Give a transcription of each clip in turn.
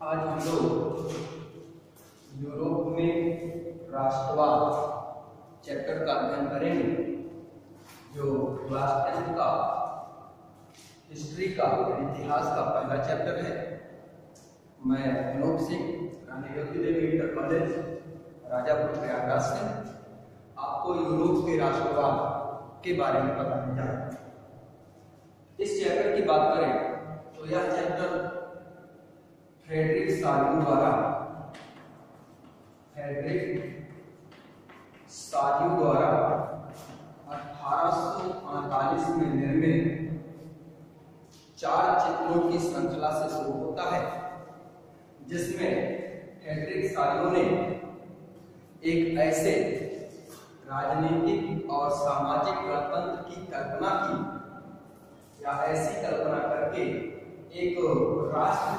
आज हम लोग यूरोप में राष्ट्रवाद चैप्टर का अध्ययन करेंगे, जो क्लास 10 का हिस्ट्री का इतिहास का पहला चैप्टर है। मैं अनूप सिंह, रानी ज्योति देवी इंटर कॉलेज राजापुर प्रयागराज से आपको यूरोप के राष्ट्रवाद के बारे में बताने जा रहा हूं। इस चैप्टर की बात करें तो यह चैप्टर फ्रेडरिक साल्यू द्वारा 1848 में निर्मित 4 चित्रों की श्रृंखला से शुरू होता है, जिसमें फ्रेडरिक साल्यू ने एक ऐसे राजनीतिक और सामाजिक गणतंत्र की कल्पना की, या ऐसी कल्पना करके एक राष्ट्र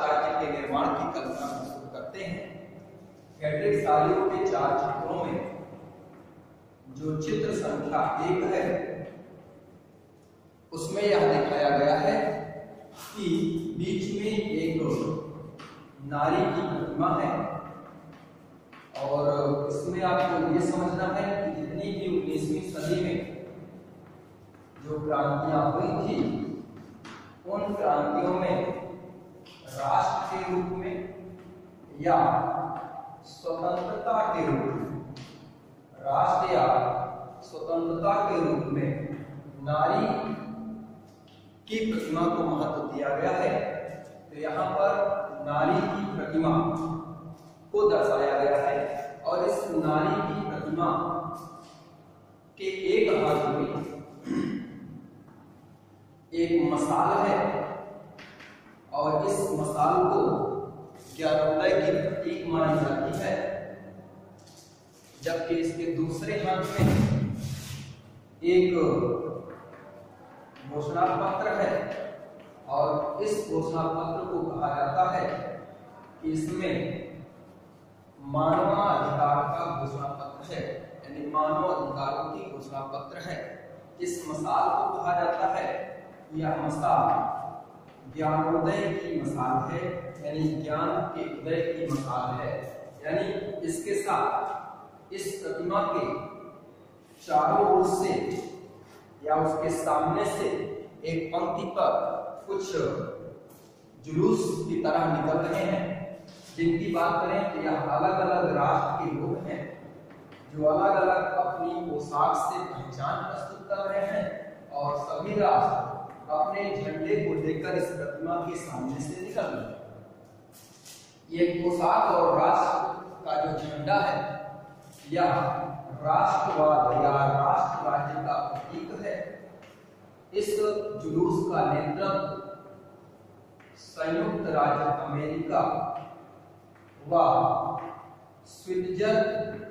राज्य के निर्माण की कल्पना शुरू करते हैं। फ्रेडरिक साल्यू के 4 चित्रों में जो चित्र संख्या 1 है, उसमें यह दिखाया गया है कि बीच में एक नारी की प्रतिमा है, और इसमें आपको ये समझना है कि जितनी भी 19वीं सदी में जो क्रांतियां हुई थी, उन क्रांतियों में राष्ट्र के रूप में या स्वतंत्रता के रूप में, राष्ट्र या स्वतंत्रता के रूप में नारी की प्रतिमा को महत्व दिया गया है। तो यहाँ पर नारी की प्रतिमा को दर्शाया गया है, और इस नारी की प्रतिमा के एक हाथ में एक मसाल है, और इस मसाल को ज्ञानोदय की प्रतीक मानी जाती है, जबकि इसके दूसरे हाथ में एक घोषणा पत्र है, और इस घोषणा पत्र को कहा जाता है कि इसमें मानवाधिकार का घोषणा पत्र है, यानी मानव अधिकारों की घोषणा पत्र है। इस मसाल को कहा जाता है, यह मसाल ज्ञानोदय की मसाल है, यानी ज्ञान के उदय की मसाल है। यानी इसके साथ इस प्रतिमा के चारों ओर से या उसके सामने से एक पंक्ति पर कुछ जुलूस की तरह निकल रहे हैं, जिनकी बात करें तो यह अलग अलग राष्ट्र के लोग हैं, जो अलग अलग अपनी पोशाक से पहचान प्रस्तुत कर रहे हैं, और सभी राष्ट्र अपने झंडे को लेकर इस प्रतिमा के सामने से निकल रहे हैं। ये पोशाक और राष्ट्र का जो झंडा है, यह राष्ट्रवाद या राष्ट्र राज्य का प्रतीक है। इस जुलूस का नेतृत्व संयुक्त राज्य अमेरिका व स्विट्जरलैंड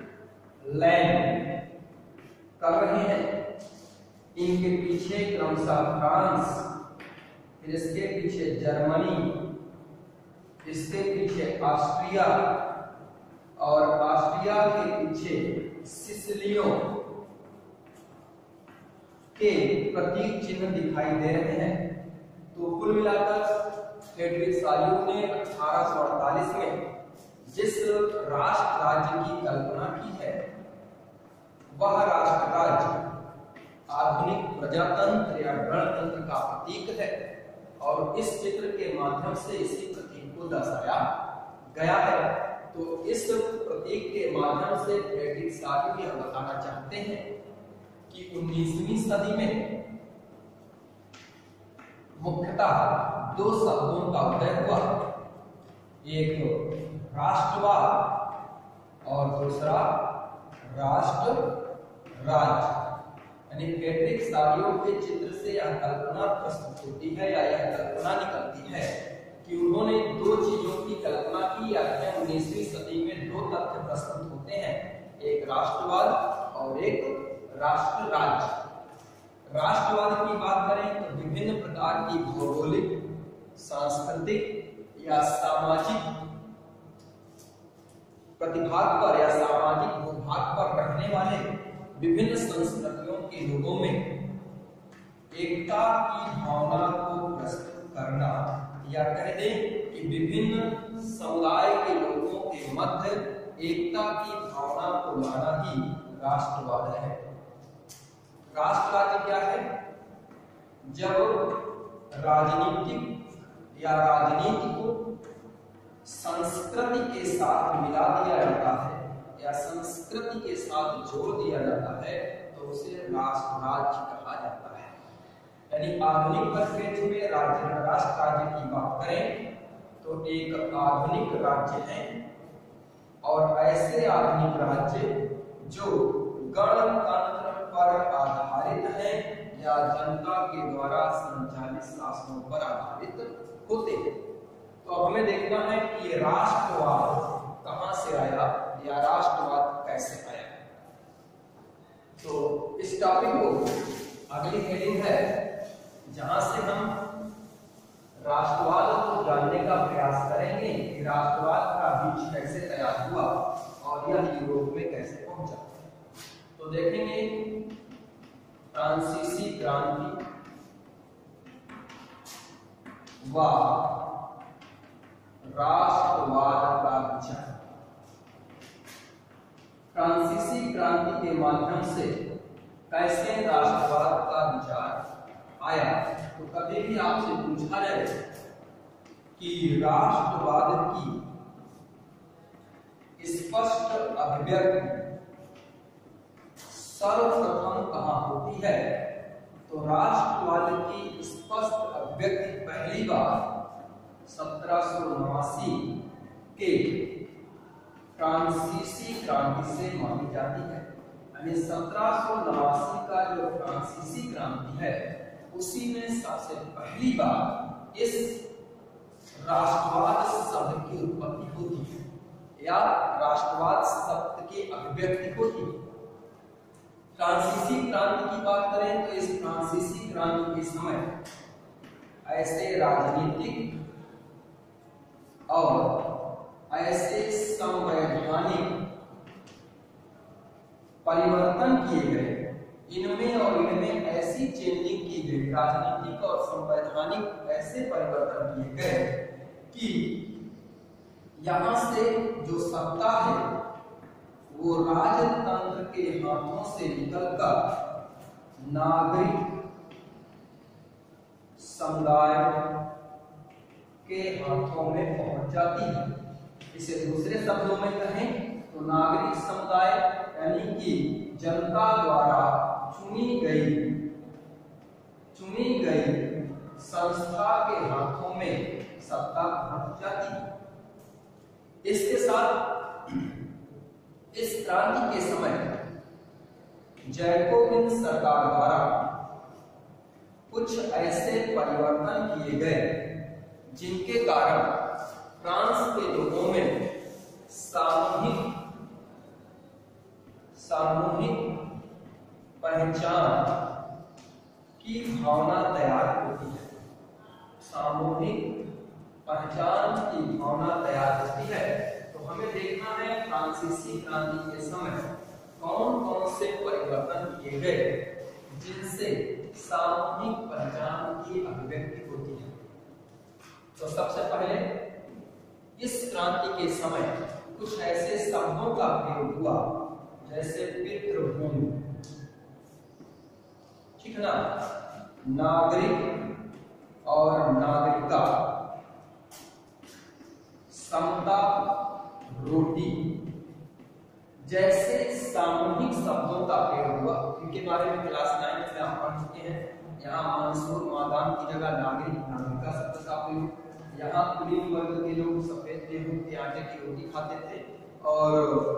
कर रहे हैं। इनके पीछे क्रमशः फ्रांस, फिर इसके पीछे जर्मनी, इसके पीछे ऑस्ट्रिया, और ऑस्ट्रिया के पीछे सिसिलियों के प्रतीक चिन्ह दिखाई दे रहे हैं। तो कुल मिलाकर फ्रेडरिक साल्यू ने 1848 में जिस राष्ट्र राज्य की कल्पना की है, वह राष्ट्र राज्य आधुनिक प्रजातंत्र या गणतंत्र का प्रतीक है, और इस चित्र के माध्यम से इसी प्रतीक को दर्शाया गया है। तो इस प्रतीक के माध्यम से फ्रेडरिक साल्यू यह बताना चाहते हैं कि 19वीं सदी में मुख्यतः 2 शब्दों का उदय हुआ, एक राष्ट्रवाद और दूसरा राष्ट्र राज्य। यानी फ्रेडरिक साल्यू के चित्र से यह कल्पना प्रस्तुत होती है, या यह कल्पना निकलती है कि उन्होंने 2 चीजों की कल्पना की, या 19वीं सदी में 2 तथ्य प्रस्तुत होते हैं, एक राष्ट्रवाद और एक राष्ट्र राज्य। राष्ट्रवाद की बात करें तो विभिन्न प्रकार की भौगोलिक, सांस्कृतिक या सामाजिक प्रतिभाग पर या सामाजिक भूभाग पर रहने वाले विभिन्न संस्कृतियों के लोगों में एकता की भावना को प्रस्तुत करना या कह दें कि विभिन्न समुदाय के लोगों के मध्य एकता की भावना को लाना ही राष्ट्रवाद है। राष्ट्रवाद क्या है? जब राजनीतिक या राजनीति को संस्कृति के साथ मिला दिया जाता है या संस्कृति के साथ जोड़ दिया जाता है तो उसे राष्ट्र राज्य कहा जाता है। यानी आधुनिक परिप्रेक्ष्य में राष्ट्र राज्य की बात करें तो एक आधुनिक राज्य है और ऐसे आधुनिक राज्य जो गणतंत्र पर आधारित है या जनता के द्वारा संचालित शासनों पर आधारित होते हैं। तो अब हमें देखना है कि ये राष्ट्रवाद कहां से आया या राष्ट्रवाद कैसे आया। तो इस टॉपिक को अगली हेडिंग है जहां से हम राष्ट्रवाद को जानने का प्रयास करेंगे कि राष्ट्रवाद का बीज कैसे तैयार हुआ और यह यूरोप में कैसे पहुंचा। तो देखेंगे फ्रांसीसी क्रांति व राष्ट्रवाद का विचार। फ्रांसीसी क्रांति के माध्यम से कैसे राष्ट्रवाद का विचार आया। तो कभी भी आपसे पूछा जाए कि राष्ट्रवाद की स्पष्ट अभिव्यक्ति सर्वप्रथम कहां होती है, तो राष्ट्रवाद की स्पष्ट अभिव्यक्ति पहली बार 1789 के फ्रांसीसी क्रांति से मानी जाती है। यानी 1789 का जो फ्रांसीसी क्रांति है उसी में सबसे पहली बार इस राष्ट्रवाद शब्द की उत्पत्ति होती है या राष्ट्रवाद शब्द की अभिव्यक्ति होती है। फ्रांसीसी क्रांति की बात करें तो इस फ्रांसीसी क्रांति के समय ऐसे राजनीतिक और ऐसे संवैधानिक परिवर्तन किए गए, इनमें और इनमें ऐसी चेंजिंग की गई, राजनीतिक और संवैधानिक ऐसे परिवर्तन किए गए कि यहां से जो सत्ता है वो राजतंत्र के हाथों से निकलकर नागरिक समुदाय के हाथों में पहुंच जाती है। इसे दूसरे शब्दों में कहें तो नागरिक समुदाय यानी कि जनता द्वारा चुनी गई संस्था के हाथों में सत्ता पहुंच जाती है। इसके साथ इस क्रांति के समय जैकोबिन सरकार द्वारा कुछ ऐसे परिवर्तन किए गए जिनके कारण फ्रांस के लोगों में सामूहिक पहचान की भावना तैयार होती है। सामूहिक पहचान की भावना तैयार होती है। तो हमें देखना है फ्रांसीसी क्रांति के समय कौन कौन से परिवर्तन किए गए जिनसे सामूहिक पहचान की अभिव्यक्ति होती है। तो सबसे पहले इस क्रांति के समय कुछ ऐसे शब्दों का प्रयोग हुआ जैसे पितृभूमि, ठीक ना, नागरिक और नागरिकता, समता, रोटी जैसे सामूहिक शब्दों का प्रयोग हुआ। इनके बारे में क्लास 9 में आप पढ़ चुके हैं। यहाँ मंसूर मादान की जगह नागरिकता शब्द का प्रयोग। यहाँ कुलीन वर्ग के लोग सफेद गेहूं के आटे की रोटी खाते थे और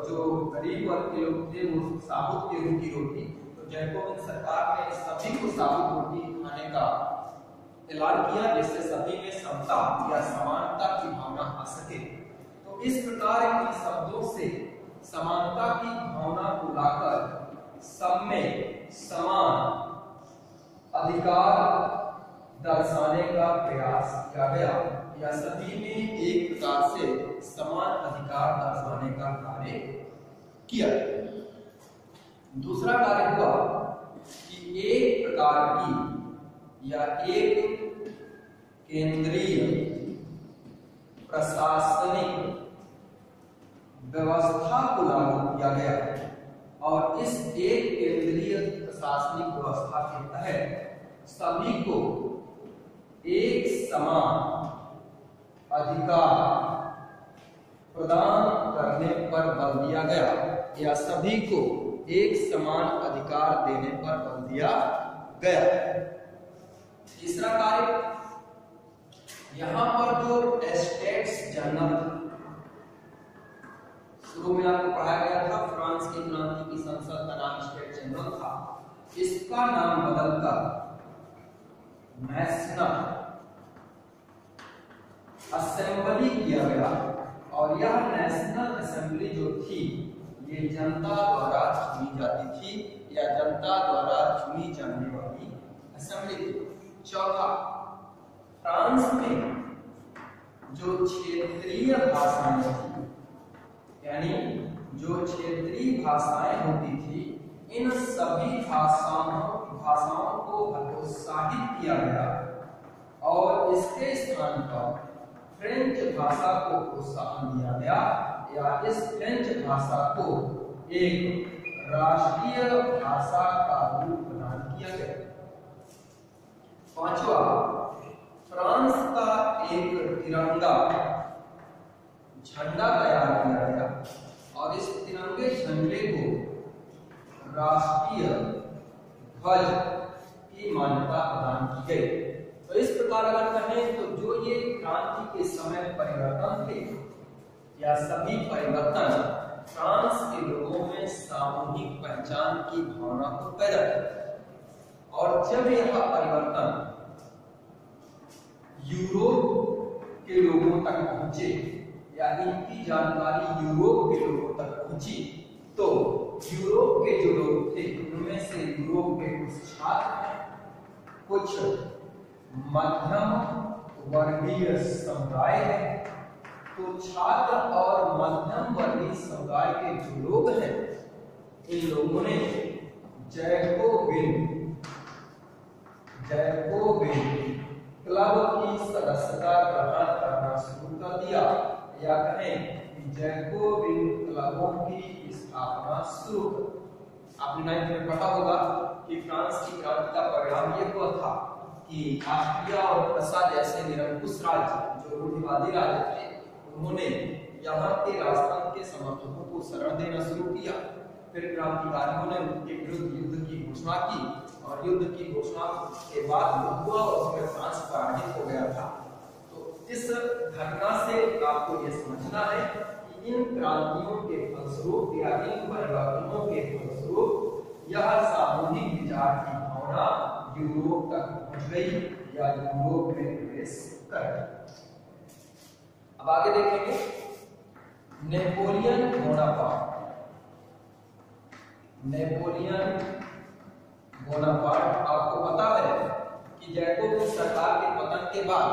जो गरीब वर्ग के लोग थे वो साबुत गेहूं की रोटी। तो जैकोबिन सरकार ने सभी को साबुत रोटी खाने का ऐलान किया जिससे सभी में समता या समानता की भावना आ सके। तो इस प्रकार इन शब्दों से समानता की भावना को लाकर सब में समान अधिकार दर्शाने का प्रयास किया गया या सभी में एक प्रकार से समान अधिकार दर्शाने का कार्य किया। दूसरा कार्य हुआ कि एक प्रकार की या एक केंद्रीय प्रशासनिक व्यवस्था को लागू किया गया और इस एक केंद्रीय प्रशासनिक व्यवस्था के तहत सभी को एक समान अधिकार प्रदान करने पर बल दिया गया या सभी को एक समान अधिकार देने पर बल दिया गया। तीसरा कार्य, यहां पर जो एस्टेट्स जनरल शुरू में आपको पढ़ाया गया था, फ्रांस की क्रांति की संसद का नाम स्टेट जनरल था, इसका नाम बदलकर नेशनल असेंबली किया गया और यह नेशनल असेंबली जो थी ये जनता द्वारा चुनी जाती थी या जनता द्वारा चुनी जाने वाली असेंबली थी। चौथा, फ्रांस में जो क्षेत्रीय भाषाएं थी यानी जो क्षेत्रीय भाषाएं होती थी, इन सभी भाषाओं को हतोत्साहित किया गया और इसके स्थान पर फ्रेंच भाषा को प्रोत्साहन दिया गया या इस फ्रेंच भाषा को एक राष्ट्रीय भाषा का रूप प्रदान किया गया। पांचवा, फ्रांस का एक तिरंगा झंडा तैयार किया गया और इस तिरंगे झंडे को राष्ट्रीय ध्वज की मान्यता प्रदान की गई। तो इस प्रकार अगर कहें तो जो ये क्रांति के समय परिवर्तन थे या सभी परिवर्तन फ्रांस के लोगों में सामूहिक पहचान की भावना को पैदा किया और जब यह परिवर्तन यूरोप के लोगों तक पहुंचे या इनकी जानकारी यूरोप के लोगों तक पहुंची तो यूरोप के जो लोग थे उनमें से यूरोप के कुछ छात्र, कुछ मध्यम वर्गीय समुदाय है, तो छात्र और मध्यम वर्गीय समुदाय के जो लोग हैं इन लोगों ने जैकोबिन क्लब की सदस्यता ग्रहण करना शुरू कर दिया या कहें कि जैकोबिन क्लबों की स्थापना शुरू कर। आपने 9th में पढ़ा होगा कि फ्रांस की क्रांति का परिणाम यह हुआ था कि ऑस्ट्रिया और प्रसा जैसे निरंकुश राज्य जो रूढ़िवादी राज्य थे उन्होंने यहाँ के राजतंत्र के समर्थकों को शरण देना शुरू किया। फिर क्रांतिकारियों ने उनके विरुद्ध युद्ध की घोषणा की और युद्ध की घोषणा के बाद युद्ध हुआ और उसमें फ्रांस पराजित हो गया था। तो इस घटना से आपको यह समझना है कि इन क्रांतियों के फलस्वरूप या इन परिवर्तनों के फलस्वरूप यह सामूहिक विचार की भावना यूरोप तक पहुंच गई या यूरोप में प्रवेश कर गई। अब आगे देखेंगे नेपोलियन बोनापार्ट। आपको पता है कि जैकोबिन सरकार के पतन के बाद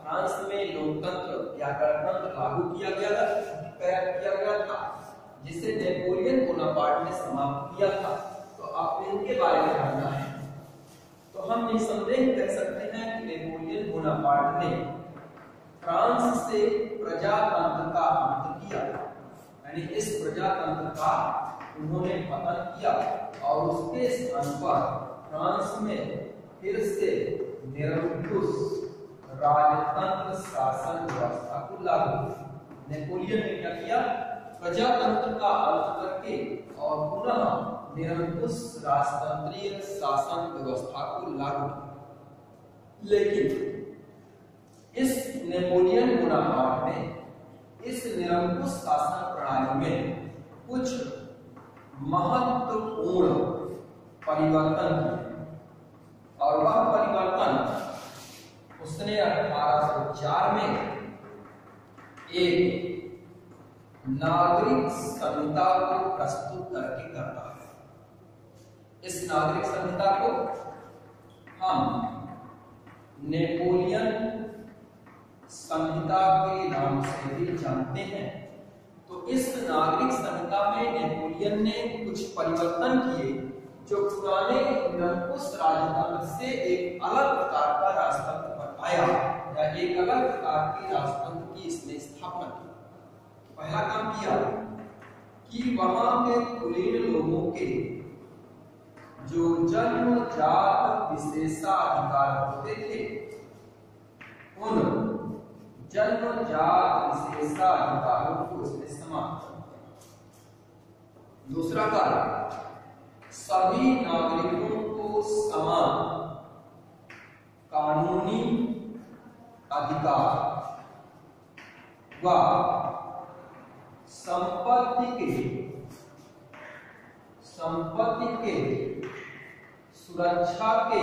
फ्रांस में लोकतंत्र या गणतंत्र लागू किया गया था जिसे नेपोलियन बोनापार्ट ने समाप्त किया था। तो आप इनके बारे में जानना है तो हम निसंदेह कह सकते हैं कि नेपोलियन बोनापार्ट ने फ्रांस से प्रजातंत्र का अंत किया, यानी इस प्रजातंत्र का उन्होंने पतन किया और उसके स्थान पर फ्रांस में फिर से निरंकुश राजतंत्र शासन व्यवस्था को लागू किया। नेपोलियन ने क्या किया? प्रजातंत्र का अंत करके और पुनः निरंकुश राजतंत्रीय शासन व्यवस्था को लागू किया। लेकिन इस नेपोलियन बोनापार्ट ने इस निरंकुश शासन प्रणाली में कुछ महत्वपूर्ण परिवर्तन किए और वह परिवर्तन उसने 1804 में एक नागरिक संहिता को प्रस्तुत करके करता है। इस नागरिक संहिता को हम नेपोलियन संहिता के नाम से भी जानते हैं। तो इस नागरिक संहिता में नेपोलियन ने कुछ परिवर्तन किए जो पुराने निरंकुश राजतंत्र से एक अलग प्रकार का राजतंत्र बनाया या एक अलग प्रकार के राजतंत्र की इसने स्थापना की। पहला काम किया कि वहां के कुलीन लोगों के जो जन्मजात विशेषाधिकार होते थे, उन जन्मजात विशेषाधिकारों को इसने समाप्त कर दिया। दूसरा कार्य, सभी नागरिकों को समान कानूनी अधिकार व संपत्ति के सुरक्षा के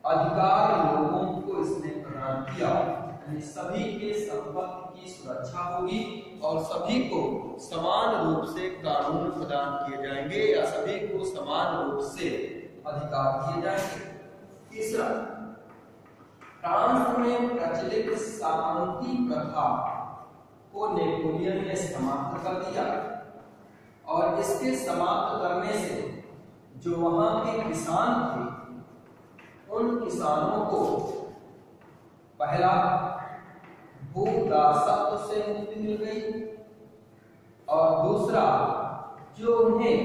अधिकार लोगों को इसने प्रदान किया। यानी सभी के संपत्ति की सुरक्षा होगी और सभी को समान रूप से कानून प्रदान किए जाएंगे या सभी को समान रूप से अधिकार दिए जाएंगे। तीसरा, फ्रांस में प्रचलित सामंती प्रथा को नेपोलियन ने समाप्त कर दिया और इसके समाप्त करने से जो वहां के किसान थे, उन किसानों को पहला भूदासत्व से मुक्ति मिल गई और दूसरा, जो उन्हें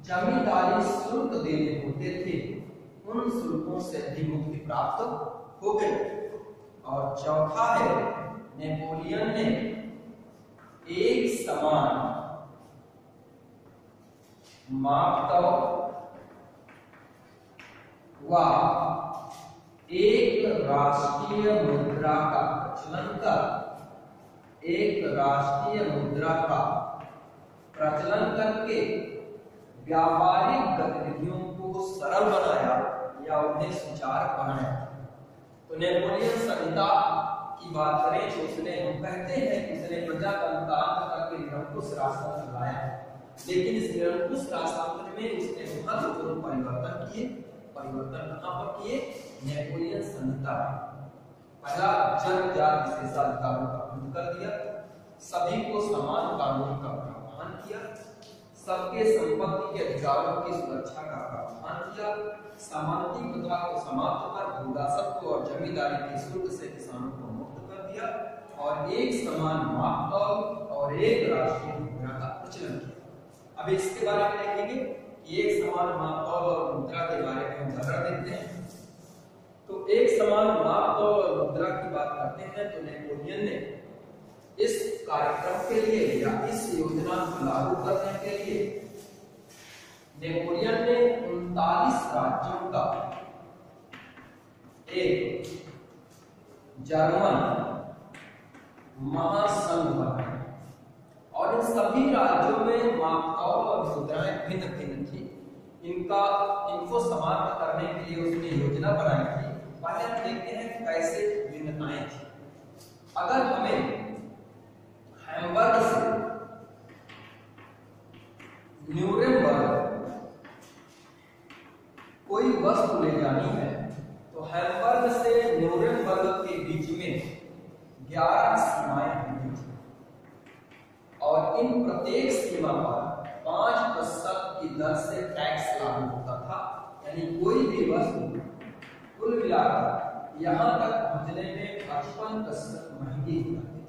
जमींदारी शुल्क देने होते थे, उन शुल्कों से भी मुक्ति प्राप्त हो गई। और चौथा है, नेपोलियन ने एक समान मापदंड व एक राष्ट्रीय मुद्रा का प्रचलन कर करके व्यापारिक गतिविधियों को सरल बनाया या उन्हें सुचारू बनाया। तो नेपोलियन संहिता की बात करें तो उसने, हम कहते हैं कि उसने प्रजातंत्र के निरंकुश राजतंत्र लाया, लेकिन इस निरंकुश राजतंत्र में उसने महत्वपूर्ण परिवर्तन किए। परिवर्तन कहां पर किए? नेपोलियन संहिता। पहला, जन्मजात विशेषाधिकारों का अंत कर दिया, सभी को समान कानून का प्रावधान किया, सबके संपत्ति के अधिकारों की सुरक्षा का प्रावधान किया, सामंती प्रथा को समाप्त कर भूदासत्व और जमींदारी के शुल्क से किसानों को मुक्त कर दिया और एक समान मापदंड और एक राष्ट्रीय मुद्रा का प्रचलन किया। अब इसके बारे में देखेंगे कि एक समान मापदंड और मुद्रा के बारे में उदाहरण देखते हैं। तो एक समान मापदंड और मुद्रा की बात करते हैं तो नेपोलियन ने इस कार्यक्रम के लिए या इस योजना को लागू करने के लिए नेपोलियन ने 39 राज्यों का एक जर्मन महासंघ बनाया और इन सभी राज्यों में मापदंड और मुद्राएं भिन्न भिन्न थी। इनको समाप्त करने के लिए उसने योजना बनाई थी। पहले हम देखते हैं कैसे भिन्नताएं थी। अगर हमें हैम्बर्ग से न्यूरेमबर्ग कोई वस्तु ले जानी है तो हैम्बर्ग से न्यूरेमबर्ग के बीच में 11 सीमाएं होती थी और इन प्रत्येक सीमा पर 5% की दर से टैक्स लागू होता था। यानी कोई भी वस्तु कुल मिलाकर यहाँ तक पहुंचने में 55% महंगी हो जाती थी,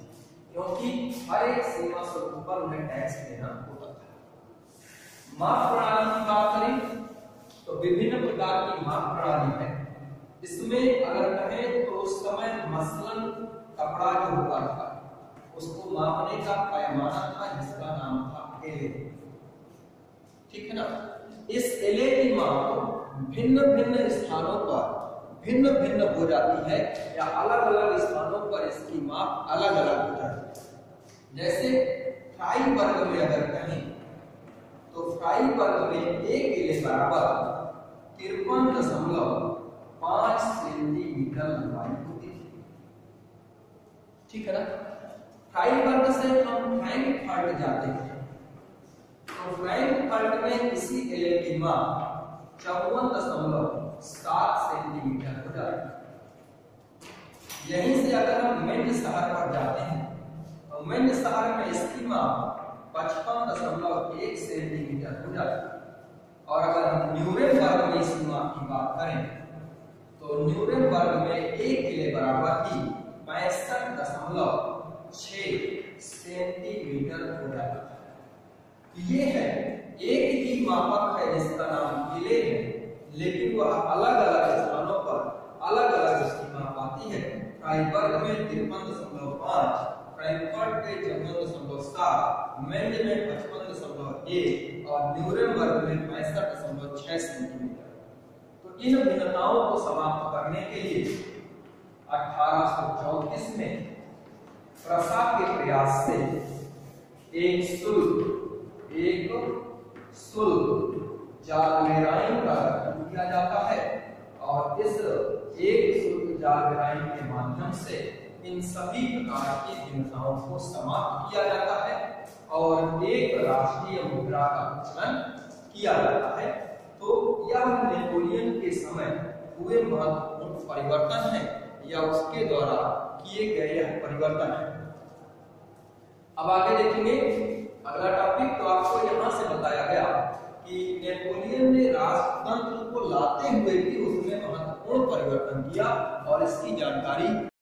क्योंकि हर एक सीमा से ऊपर उन्हें टैक्स देना होता था। माप प्रणाली की बात करें तो विभिन्न प्रकार की माप प्रणाली है। इसमें अगर कहें तो उस समय मसलन कपड़ा जो होता था उसको मापने का पैमाना था जिसका नाम था एले। ठीक है ना? इस एले की माप भिन्न भिन्न स्थानों पर भिन्न भिन्न हो जाती है या अलग अलग स्थानों पर इसकी माप अलग अलग हो जाती है। जैसे फ्राइबर्ग में अगर कहें तो फ्राइबर्ग में एक एले बराबर 53.5 सेंटीमीटर लंबाई होती थी। ठीक है ना? फ्राइबर्ग से हम फ्रैंकफर्ट जाते हैं तो फ्रैंकफर्ट में इसी एले की माप 54.7 सेंटीमीटर हो जाती है। यहीं से अगर हम मेन शहर पर जाते हैं तो मेन शहर में इसकी माप 55.1 सेंटीमीटर हो जाती है। और अगर हम न्यूरेमबर्ग में इस माप की बात करें तो तो न्यूरेमबर्ग में 1 किले बराबर ही 65.6 सेंटीमीटर हो जाता है। ये है एक ही मापक है जिसका नाम किले है, लेकिन वह अलग अलग स्थानों पर अलग अलग उसकी माप आती है। फ्राइबर्ग में 53.5, फ्रैंकफर्ट में 54.7, मेंज में 55.1 और न्यूरेमबर्ग में 65.6 सेंटीमीटर। तो इन भिन्नताओं को समाप्त करने के लिए 1834 में प्रसा के प्रयास से एक शुल्क जालमेराइन का गठन किया जाता है और इस एक शुल्क जालमेराइन के माध्यम से इन सभी प्रकार की भिन्नताओं को समाप्त किया जाता है और एक राष्ट्रीय मुद्रा का प्रचलन किया जाता है। तो यह नेपोलियन के समय हुए महत्वपूर्ण परिवर्तन है या उसके द्वारा किए गए यह परिवर्तन है। अब आगे देखेंगे अगला टॉपिक। तो आपको यहाँ से बताया गया कि नेपोलियन ने राजतंत्र को लाते हुए भी उसमें महत्वपूर्ण परिवर्तन किया और इसकी जानकारी